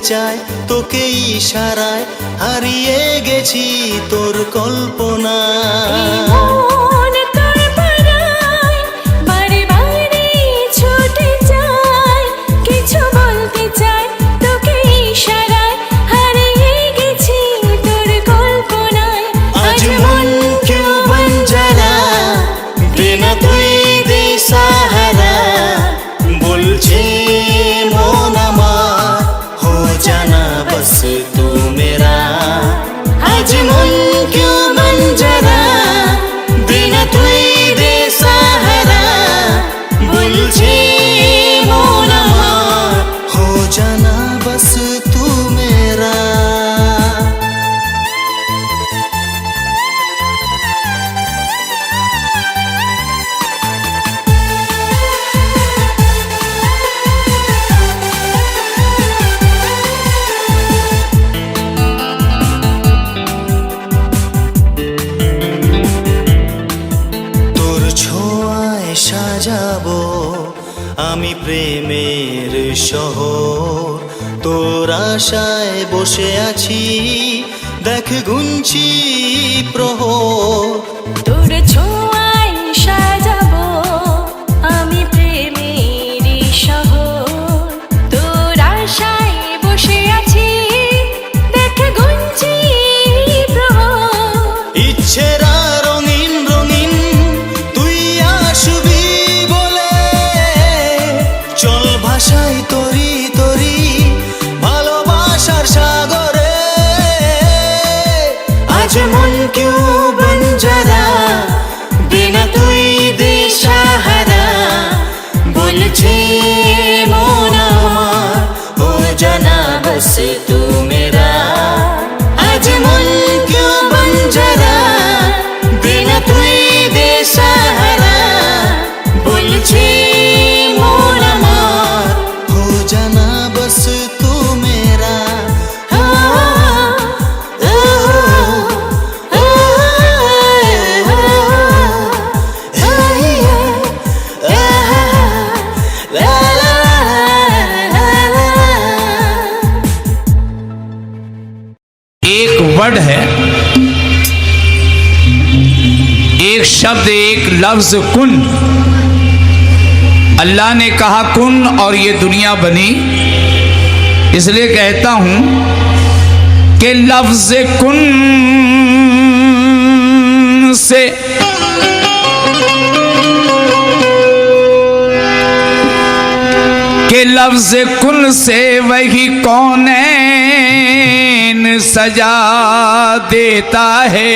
চায় তোকে ইশারায়, হারিয়ে গেছি তোর কল্পনায়। तू मेरा आज मन क्यों बंजारा, बिना तुई दे सहारा, बोलछे मन আমার हो जाना बस तू मेरा। সাজাবো আমি প্রেমের শহর, তোর আশায় বসে আছি দেখ গুনছি প্রহর। তোর ছোঁয়ায় সাজাবো আমি প্রেমের শহর, তোর আশায় বসে আছি দেখ গুনছি প্রহর। ইচ্ছেরা রঙিন রঙিন তুই আসবি বলে, চল ভাষায় তরি তরি ভালোবাসার সাগরে। আজ মন क्यों बंजारा, बिना তুই দে सहारा, बोलछे मन আমার हो जाना बस तू मेरा। आज मन क्यों बंजारा, बिना তুই দে सहारा, बोलछे मन আমার हो जाना बस तू मेरा। एक वर्ड है, एक शब्द, एक लफ्ज कुन। अल्लाह ने कहा कुन और ये दुनिया बनी। इसलिए कहता हूं कि लफ्ज कुन से लफ्ज कुन से वही कौनैन सजा देता है।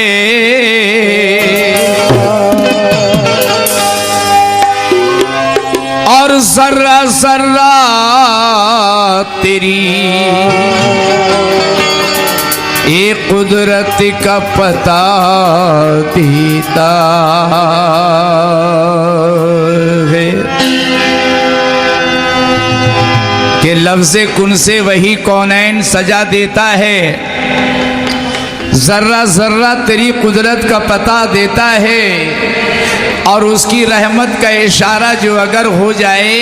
और जर्रा जर्रा तेरी ये कुदरत का पता देता है कि लफ्ज़े कुन से वही कौनैन सजा देता है। जर्रा जर्रा तेरी कुदरत का पता देता है, और उसकी रहमत का इशारा जो अगर हो जाए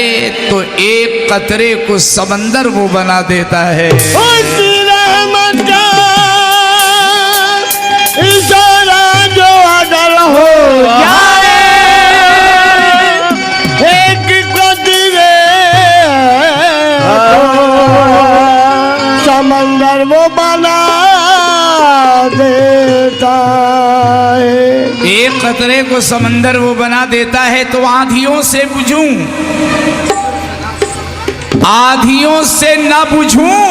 तो एक कतरे को समंदर वो बना देता है। उसकी रहमत का इशारा जो अगर हो जाए एक कतरे समंदर वो बना देता है। एक कतरे को समंदर वो बना देता है। तो आंधियों से बुझूं, आंधियों से ना बुझूं,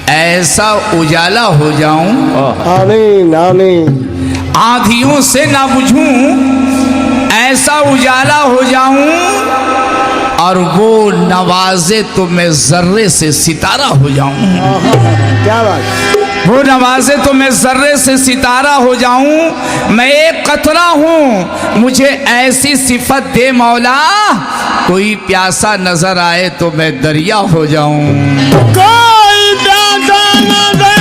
ऐसा उजाला हो जाऊं। आमीन आमीन। आंधियों से ना बुझूं, ऐसा उजाला हो जाऊं, और वो नवाजे तो मैं जर्रे से सितारा हो जाऊं। क्या बात। वो नवाजे तो मैं जर्रे से सितारा हो जाऊं। मैं एक कतरा हूं, मुझे ऐसी सिफत दे मौला, कोई प्यासा नजर आए तो मैं दरिया हो जाऊं। कोई प्यासा नजर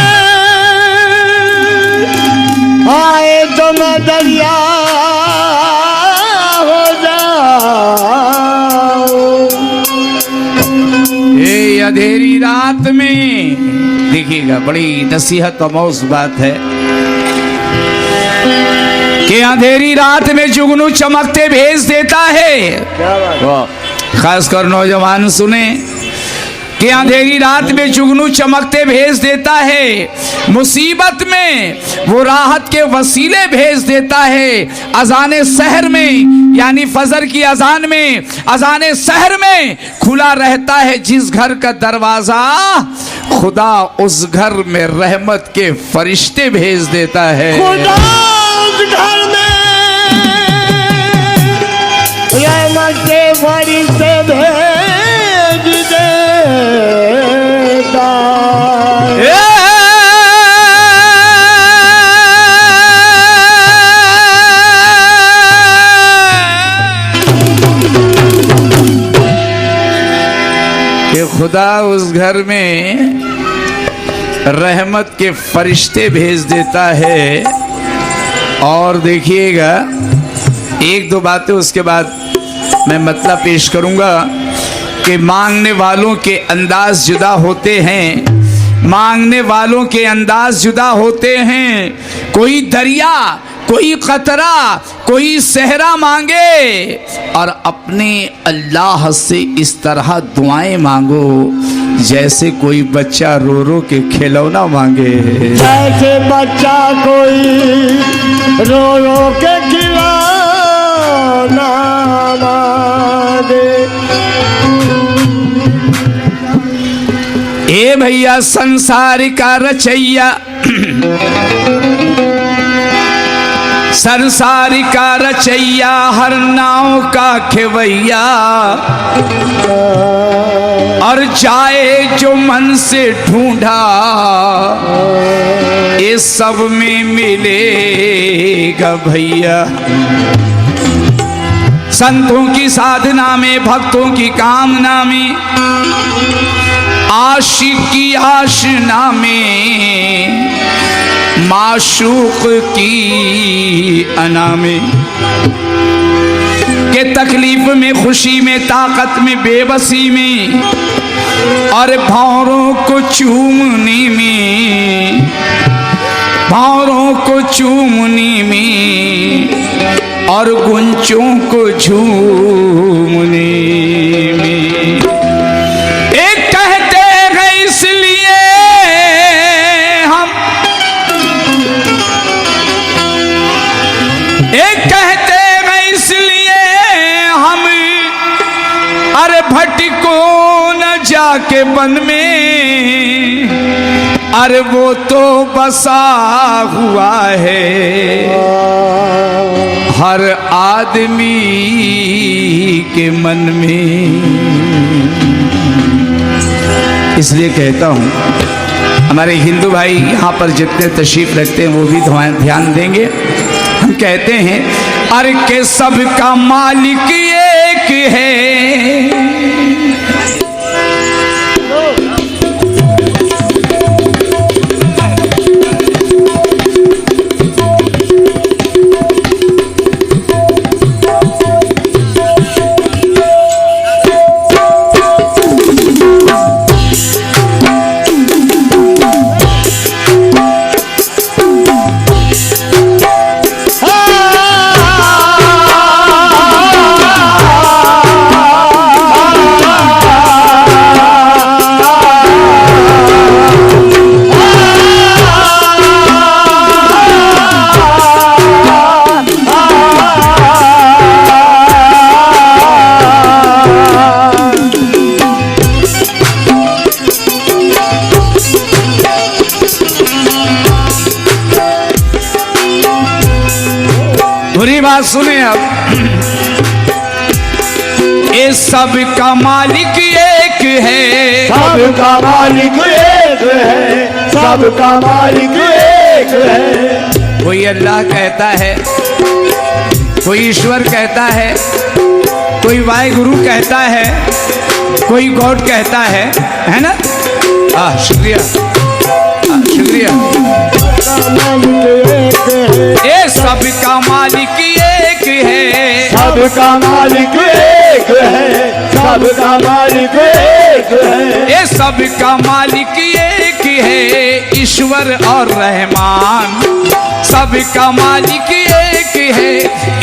आए तो मैं दरिया हो जाऊं। अंधेरी रात में, देखिएगा बड़ी नसीहत अमौस बात है कि अंधेरी रात में जुगनू चमकते भेज देता है। क्या बात। खासकर नौजवान सुने कि अंधेरी रात में जुगनू चमकते भेज देता है, मुसीबत में वो राहत के वसीले भेज देता है। अजाने शहर में यानी फजर की अजान में, अजाने शहर में खुला रहता है जिस घर का दरवाजा, खुदा उस घर में रहमत के फरिश्ते भेज देता है। खुदा उस घर में रहमत के फरिश्ते भेज देता। कि खुदा उस घर में रहमत के फरिश्ते भेज देता है। और देखिएगा एक दो बातें उसके बाद मैं मतलब पेश करूंगा कि मांगने वालों के अंदाज जुदा होते हैं, मांगने वालों के अंदाज जुदा होते हैं। कोई दरिया, कोई कतरा, कोई सहरा मांगे और अपने अल्लाह से इस तरह दुआएं मांगो जैसे कोई बच्चा रो रो के खिलौना मांगे। जैसे बच्चा कोई रो रो के खिलौना मांगे। ए भैया संसार का रचैया, संसार का रचैया, हर नाव का खेवैया, और जाए जो मन से ढूंढा ये सब में मिलेगा भैया। संतों की साधना में, भक्तों की कामना में, आशिक की आशना में, माशूक की अना में, के तकलीफ में, खुशी में, ताकत में, बेबसी में, और भौरों को चूमने में, भौरों को चूमने में, और गुंचों को झूमने में। एक कहते हैं इसलिए हम, एक कहते हैं इसलिए हम, अरे भटको न जाके वन में, अरे वो तो बसा हुआ है हर आदमी के मन में। इसलिए कहता हूँ हमारे हिंदू भाई यहाँ पर जितने तशरीफ रखते हैं वो भी ध्यान देंगे। हम कहते हैं अरे के सबका मालिक एक है, बात सुने अब। ये सब का मालिक एक है, सबका मालिक एक है, सबका मालिक एक है। कोई अल्लाह कहता है, कोई ईश्वर कहता है, कोई वाहिगुरु कहता है, कोई गॉड कहता है ना। शुक्रिया शुक्रिया। ये सबका मालिक एक है, सबका मालिक एक है, सबका मालिक एक है, ये सबका मालिक एक है, ईश्वर और रहमान। सबका मालिक एक है,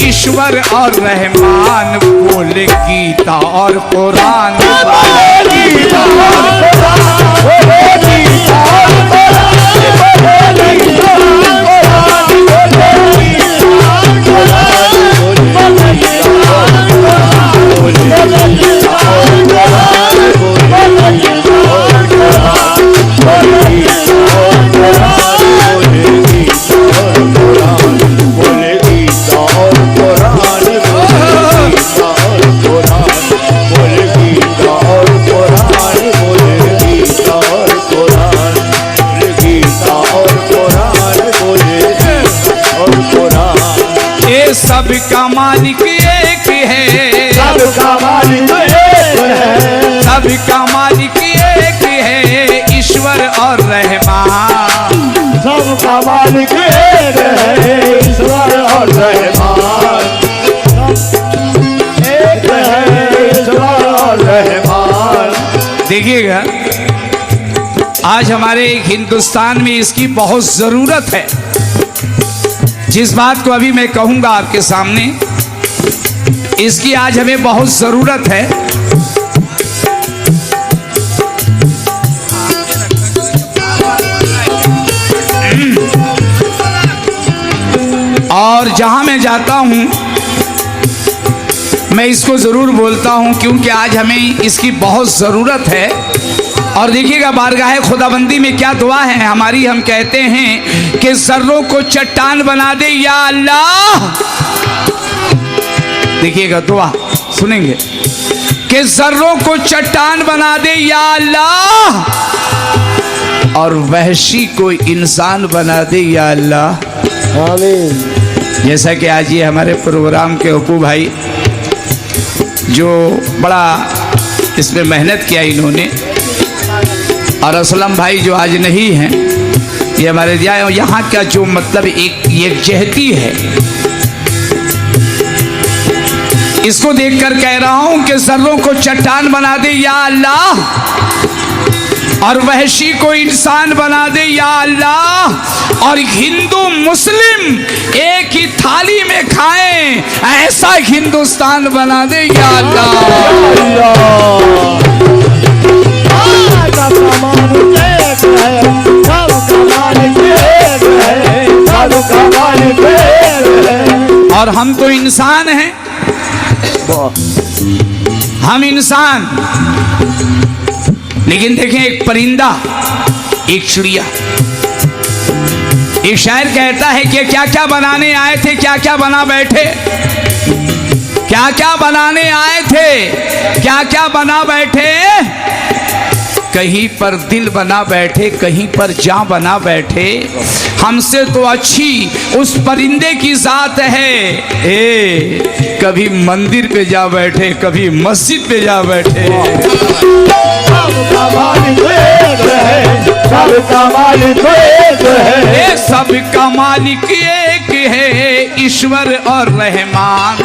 ईश्वर और रहमान। बोले गीता और कुरान, गीता और कुरान, बोले गीता और कुरान, बोले गीता और कुरान, बोले गीता और कुरान, बोले गीता और कुरान, बोले गीता और कुरान, बोले गीता और कुरान, बोले गीता और कुरान, बोले गीता और कुरान, बोले गीता और कुरान, बोले गीता और कुरान, बोले गीता और कुरान, बोले गीता और कुरान। ये सबका मालिक एक है, सबका मालिक एक है, सबका मालिक एक है, ईश्वर और रहमान। सबका मालिक एक है, ईश्वर और रहमान। एक है ईश्वर और रहमान। देखिएगा, आज हमारे हिंदुस्तान में इसकी बहुत जरूरत है। जिस बात को अभी मैं कहूंगा आपके सामने, इसकी आज हमें बहुत जरूरत है। और जहां मैं जाता हूं मैं इसको जरूर बोलता हूं, क्योंकि आज हमें इसकी बहुत जरूरत है। और देखिएगा, बारगाह खुदाबंदी में क्या दुआ है हमारी। हम कहते हैं कि जर्रों को चट्टान बना दे या अल्लाह। देखिएगा दुआ सुनेंगे कि जर्रों को चट्टान बना दे या अल्लाह, और वहशी को इंसान बना दे या अल्लाह। आमीन। जैसा कि आज ये हमारे प्रोग्राम के अपू भाई जो बड़ा इसमें मेहनत किया इन्होंने, और असलम भाई जो आज नहीं हैं, ये हमारे यहाँ का जो मतलब एक यकजहती है, इसको देखकर कह रहा हूं कि जर्रों को चट्टान बना दे या अल्लाह, और वहशी को इंसान बना दे या अल्लाह, और हिंदू मुस्लिम एक ही थाली में खाएं ऐसा हिंदुस्तान बना दे या अल्लाह। और हम तो इंसान हैं, हम इंसान। लेकिन देखें, एक परिंदा, एक चिड़िया, एक शायर कहता है कि क्या क्या बनाने आए थे, क्या क्या बना बैठे, क्या क्या बनाने आए थे, क्या क्या बना बैठे। कहीं पर दिल बना बैठे, कहीं पर जान बना बैठे। हमसे तो अच्छी उस परिंदे की जात है, कभी मंदिर पे जा बैठे, कभी मस्जिद पे जा बैठे। सबका मालिक एक है, सबका मालिक एक है, सबका मालिक एक है, ईश्वर और रहमान।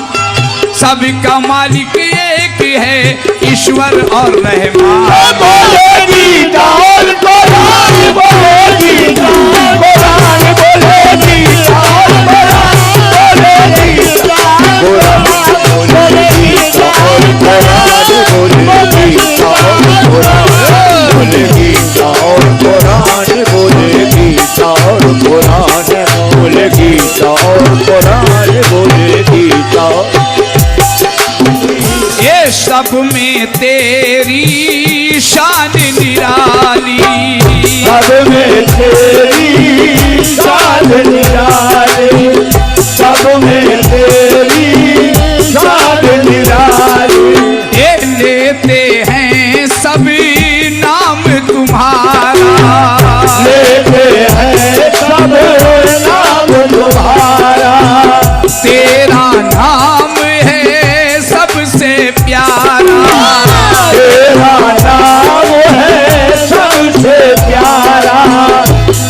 सबका मालिक एक है, ईश्वर और रहमान। बोले गीता और कुरान, बोले गीता और कुरान, बोले गीता और कुरान, बोले गीता और कुरान, बोले गीता और कुरान, बोले गीता और कुरान, बोले गीता और कुरान, बोले गीता और कुरान, बोले गीता और कुरान, बोले गीता। ये सब में तेरी शान निराली, सब में तेरी शान निराली, सब में तेरी शान निराली। ये लेते हैं सभी नाम तुम्हारा, लेते हैं सब नाम तुम्हारा, तेरा नाम है सबसे प्यारा, तेरा नाम है सबसे प्यारा,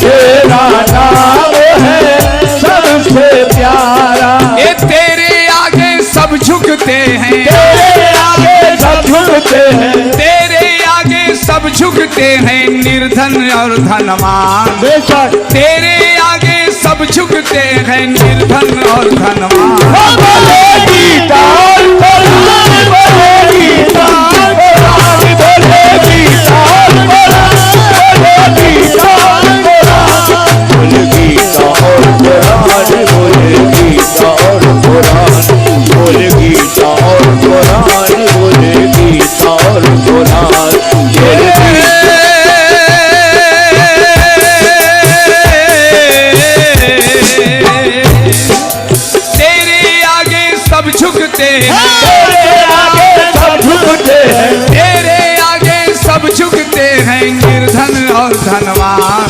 तेरा नाम है सबसे प्यारा। ये तेरे आगे सब झुकते हैं, तेरे आगे सब झुकते झुकते हैं, तेरे आगे सब झुकते हैं निर्धन और धनवान। बेशक तेरे आगे सब झुकते हैं निर्धन और धनवान। बोले गीता और कुरान, बोले गीता और कुरान, बोले गीता और कुरान, बोले गीता और कुरान, बोले गीता और कुरान, बोले गीता और कुरान, बोले गीता और कुरान, बोले गीता और कुरान, बोले तेरे आगे सब झुकते हैं, तेरे आगे सब झुकते हैं, तेरे आगे सब झुकते हैं निर्धन और धनवान।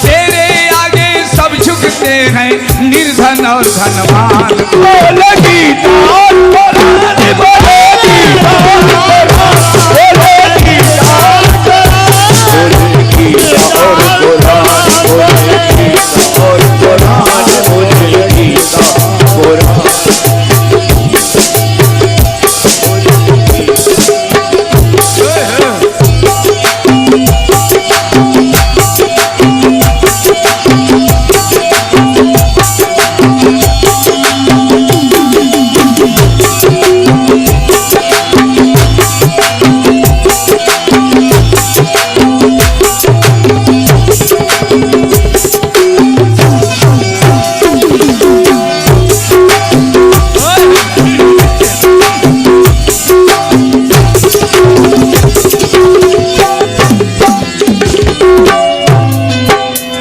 तेरे आगे सब झुकते हैं निर्धन और धनवान। बोले गीता और कुरान, बोले गीता और कुरान, बोले गीता और कुरान, बोले गीता और कुरान, बोले गीता और कुरान, बोले गीता कुरान।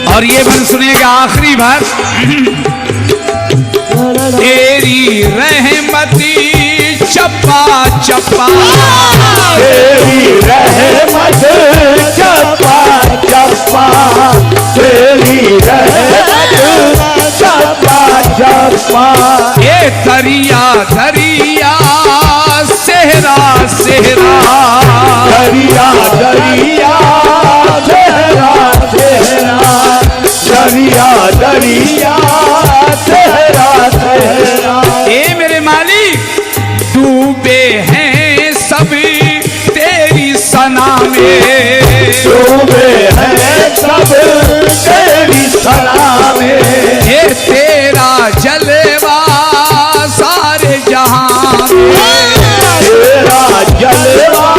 और ये भर सुनेगा आखिरी भर। तेरी रहमती चप्पा चप्पा, तेरी रहमत चप्पा चप्पा, तेरी रहमत चप्पा चप्पा, ये दरिया दरिया सेहरा सेहरा, दरिया दरिया तेरा तेरा, दरिया दरिया तेरा तेरा। ए मेरे मालिक डूबे हैं सभी तेरी सना में, डूबे हैं सब तेरी सना में, ये तेरा जलवा सारे जहां में, तेरा जलवा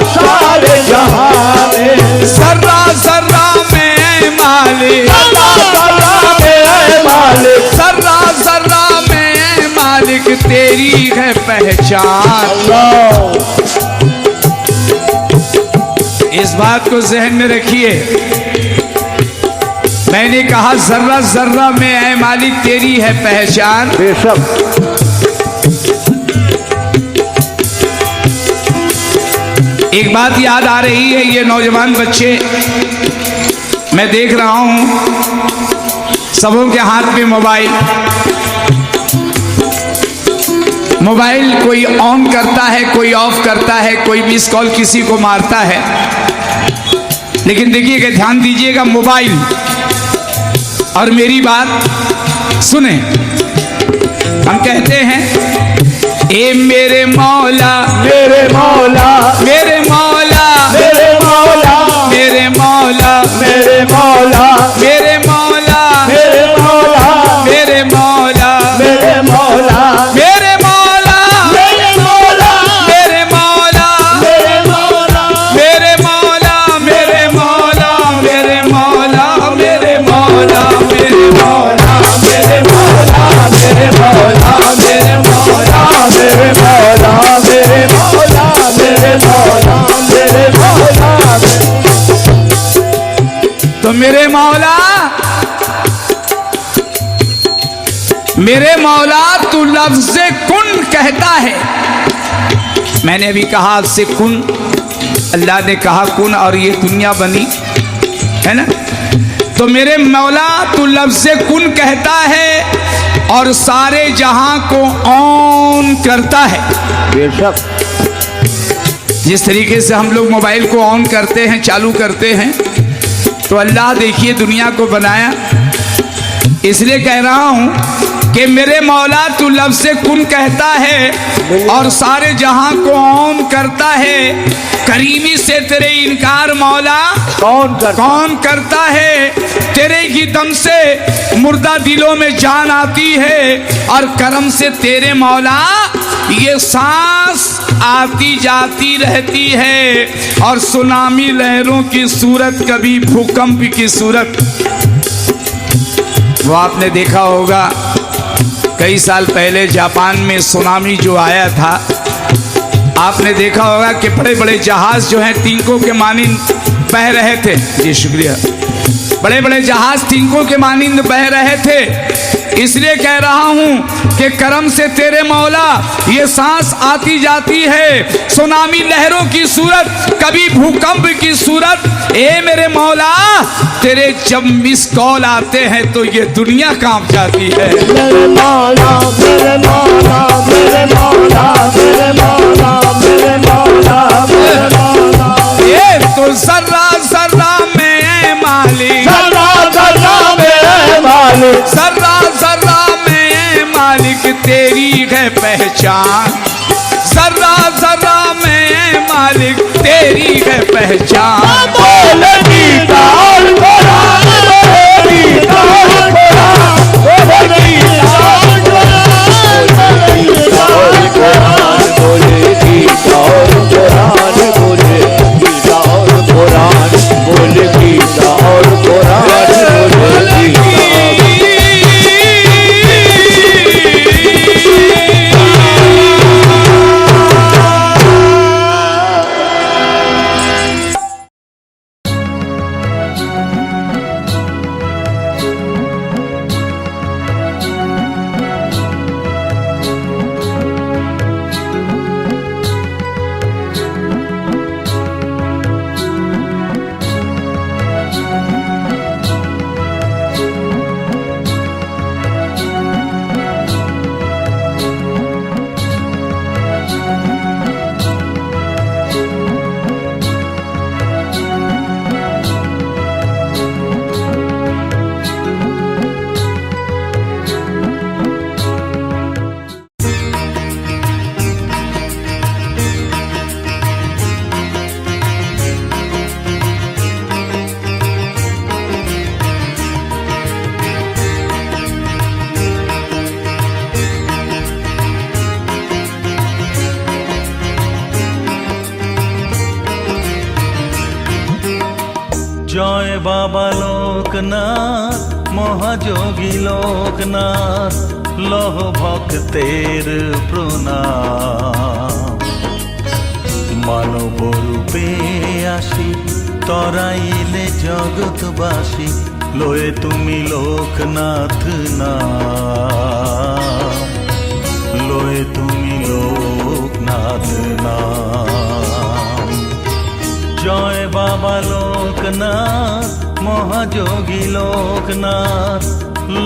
सारे जहां में, सर्रा सर्रा में मालिक, सदा में मालिक, सर्रा सर्रा में मालिक तेरी है पहचान। इस बात को जहन में रखिए, मैंने कहा जर्रा जर्रा में ऐ मालिक तेरी है पहचान। बेशक एक बात याद आ रही है, ये नौजवान बच्चे मैं देख रहा हूं सबों के हाथ में मोबाइल, मोबाइल कोई ऑन करता है, कोई ऑफ करता है, कोई मिस कॉल किसी को मारता है। लेकिन देखिएगा, ध्यान दीजिएगा, मोबाइल और मेरी बात सुने। हम कहते हैं ए मेरे मौला मेरे मौला, मेरे मौला मेरे मौला, मेरे मौला मेरे मौला, मेरे मौला मेरे मौला, मेरे मौला मेरे मौला, मेरे मौला मेरे मौला, मेरे मौला मेरे मौला, मेरे मौला मेरे मौला मेरे मौला मेरे मौला मेरे मौला मेरे मौला, मेरे मौला, मेरे मौला, मेरे मौला, मेरे मौला, मेरे मौला, मेरे मौला। तो मेरे मौला तू लफ्ज़ कुन कहता है। मैंने अभी कहा से कुन, अल्लाह ने कहा कुन और ये दुनिया बनी है ना। तो मेरे मौला तू लफ्ज़ कुन कहता है और सारे जहां को ऑन करता है। बेशक जिस तरीके से हम लोग मोबाइल को ऑन करते हैं, चालू करते हैं, तो अल्लाह देखिए दुनिया को बनाया। इसलिए कह रहा हूं कि मेरे मौला तू लफ्ज़ से कुन कहता है और सारे जहां को ऑन करता है। करीमी से तेरे इनकार मौला कौन करता है। तेरे ही दम से मुर्दा दिलों में जान आती है और करम से तेरे मौला ये सांस आती जाती रहती है। और सुनामी लहरों की सूरत, कभी भूकंप की सूरत। वो आपने देखा होगा कई साल पहले जापान में सुनामी जो आया था, आपने देखा होगा कि बड़े बड़े जहाज जो हैं तिनकों के मानिंद बह रहे थे। जी शुक्रिया। बड़े बड़े जहाज तिनकों के मानिंद बह रहे थे। इसलिए कह रहा हूं कि करम से तेरे मौला ये सांस आती जाती है। सुनामी लहरों की सूरत, कभी भूकंप की सूरत। ए मेरे मौला तेरे जब मिस कॉल आते हैं तो ये दुनिया कांप जाती है। मेरे मौला मेरे मौला मेरे मौला मेरे मौला मेरे मौला मेरे मौला। ये तो जर्रा जर्रा में मालिक, जर्रा जर्रा में मालिक, जर्रा जर्रा में मालिक तेरी है पहचान। जर्रा जर्रा में मालिक तेरी है पहचान। बोले गीता और कुरान, बोले गीता और कुरान, बोले गीता और कुरान, बोले गीता और कुरान, बोले गीता और कुरान, बोले गीता और कुरान, बोले गीता। জয় বাবা লোকনাথ মহাযোগী লোকনাথ লহ ভক্তের প্রণাম। মানব রূপে আসি তরাইলে জগৎবাসী লয়ে তুমি লোকনাথ নাম, লয়ে তুমি লোকনাথ নাম। জয় বাবা লোকনাথ মহাযোগী লোকনাথ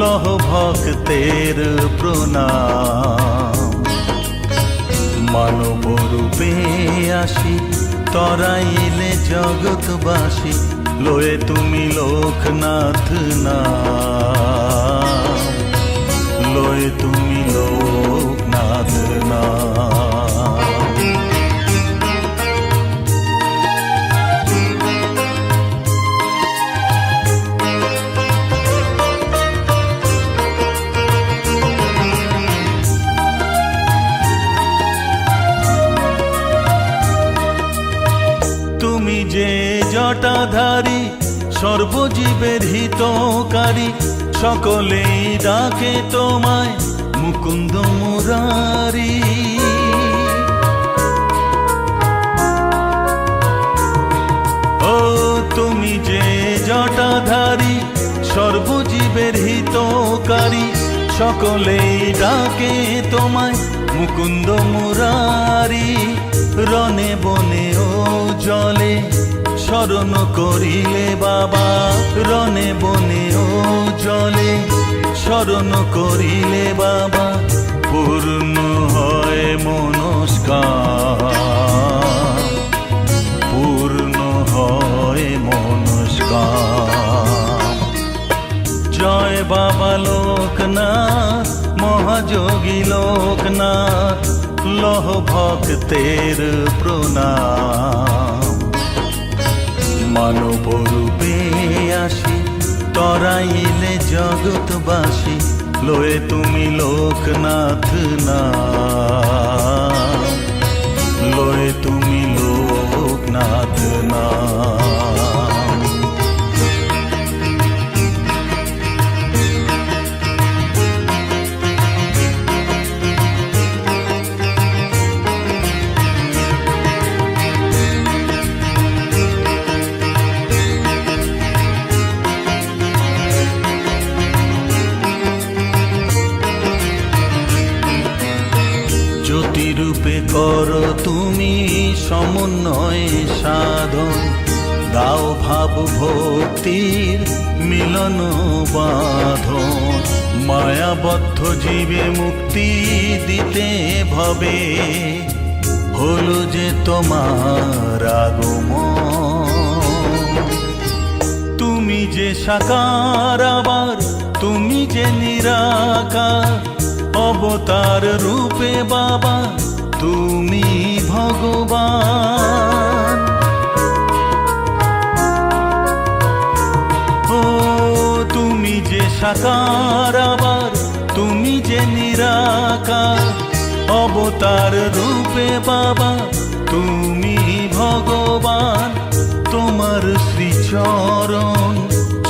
লহ ভক্তের প্রণাম। মানব রূপে আসি তরাইলে জগৎবাসী লয়ে তুমি লোকনাথ নাম, লয়ে তুমি লোকনাথ নাম। তুমি যে জটাধারী সর্বজীবের হিতকারী, সকলেই ডাকে তোমায় মুকুন্দ মুরারি। ও তুমি যে জটাধারী সর্বজীবের হিতকারী, সকলেই ডাকে তোমায় মুকুন্দ মুরারি। রনে বনে ও জলে শরণ করিলে বাবা, রনে বনে ও জলে শরণ করিলে বাবা, পূর্ণ হয় মনস্কার, পূর্ণ হয় মনস্কার। জয় বাবা লোকনাথ লোকনাথ লহ ভক্তের প্রণাম। মানব রূপে আসি তরাইলে জগৎবাসী, লয়ে তুমি লোকনাথ নাম, লয়ে তুমি লোকনাথ নাম। জ্যোতিরূপে করো তুমি সমন্বয় সাধন, দাও ভাব ভক্তির মিলন বাঁধন। মায়াবদ্ধ জীবে মুক্তি দিতে ভবে, হলো যে তোমার আগমন। তুমি যে সাকার আবার তুমি যে নিরাকার, অবতার রূপে বাবা তুমি ভগবান। ও তুমি যে সাকার আবার তুমি যে নিরাকার, অবতার রূপে বাবা তুমি ভগবান। তোমার শ্রীচরণ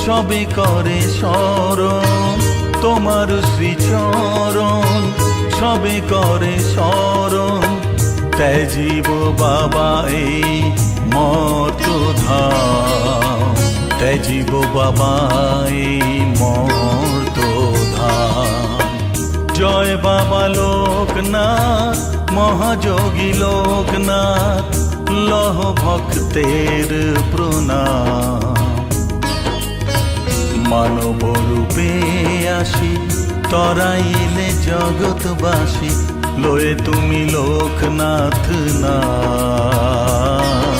সবে করে শরণ, তোমার শ্রীচরণ সবে করে শরণ। ত্যাজিব বাবা এই মর্তধাম, ত্যাজিব বাবা এই মর্তধাম। জয় বাবা লোকনাথ মহাযোগী লোকনাথ, লহ ভক্তের প্রণাম। মানব রূপে আসি তরাইলে জগৎবাসী, লয়ে তুমি লোকনাথ নাম,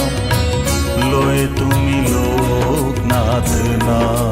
লয়ে তুমি লোকনাথ নাম।